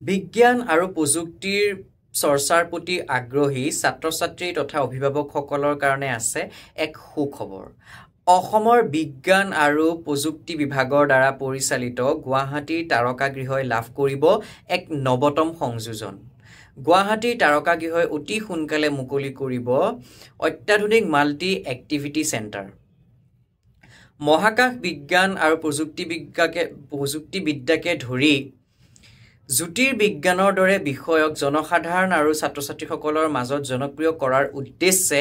বিজ্ঞান আৰু প্ৰযুক্তিৰ চৰ্চাৰ প্ৰতি আগ্ৰহী ছাত্ৰ-ছাত্ৰী তথা অভিভাৱকসকলৰ কাৰণে আছে এক সুখবৰ। অসমৰ বিজ্ঞান আৰু প্ৰযুক্তি বিভাগৰ দ্বাৰা পৰিচালিত গুৱাহাটীৰ তাৰকাগৃহই লাভ কৰিব এক নৱতম সংযোজন। গুৱাহাটীৰ তাৰকাগৃহই অতি সোনকালে মুকলি কৰিব অত্যাধুনিক মাল্টি এক্টিভিটি চেণ্টাৰ। মহাকাশ বিজ্ঞান আৰু প্ৰযুক্তিবিদ্যাকে ধৰি জ্যোতিৰ্বিজ্ঞানৰ দৰে বিষয়ক জনসাধাৰণ আৰু ছাত্ৰ-ছাত্ৰীসকলৰ মাজত জনপ্ৰিয় কৰাৰ উদ্দেশ্যে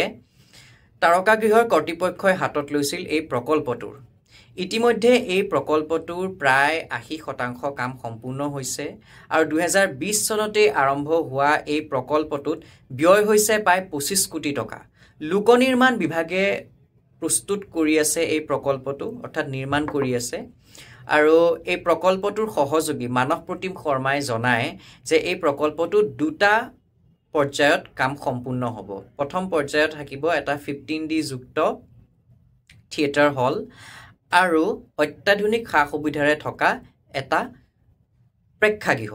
তাৰকাগৃহৰ কৰ্তৃপক্ষই হাতত লৈছিল এই প্ৰকল্পটোৰ। ইতিমধ্যে এই প্ৰকল্পটোৰ প্ৰায় 80% কাম সম্পূৰ্ণ হৈছে আৰু 2020 চনতেই আৰম্ভ হোৱা এই প্ৰকল্পটোত ব্যয় হৈছে প্ৰায় 25 কোটি টকা। লোক নিৰ্মাণ বিভাগে প্ৰস্তুত কৰি আছে এই প্ৰকল্পটো, অৰ্থাৎ নিৰ্মাণ কৰি আছে। আৰু এই প্ৰকল্পটোৰ সহযোগী মানস প্ৰতিম শৰ্মাই জনায় যে এই প্ৰকল্পটো দুটা পৰ্যায়ত কাম সম্পূৰ্ণ হ'ব। প্ৰথম পৰ্যায়ত থাকিব এটা 15D যুক্ত থিয়েটাৰ হল আৰু অত্যাধুনিক সা-সুবিধাৰে থকা এটা প্ৰেক্ষাগৃহ।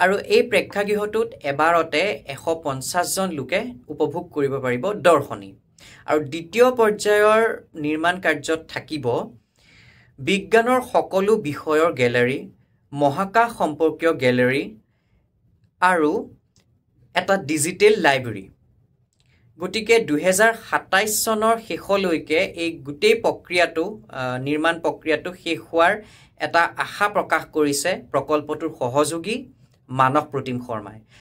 আৰু এই প্ৰেক্ষাগৃহটোত এবাৰতে 150 জন লোকে উপভোগ কৰিব পাৰিব দৰ্শনী। আৰু দ্বিতীয় পৰ্যায়ৰ নিৰ্মাণ কাৰ্যত থাকিব বিজ্ঞানৰ সকলো বিষয়ৰ গেলেৰী, মহাকাশ সম্পৰ্কীয় গেলেৰী আৰু এটা ডিজিটেল লাইব্ৰেৰী। গতিকে 2027 চনৰ শেষলৈকে এই গোটেই প্ৰক্ৰিয়াটো নিৰ্মাণ প্ৰক্ৰিয়াটো শেষ হোৱাৰ এটা আশা প্ৰকাশ কৰিছে প্ৰকল্পটোৰ সহযোগী মানস প্ৰতিম শৰ্মাই।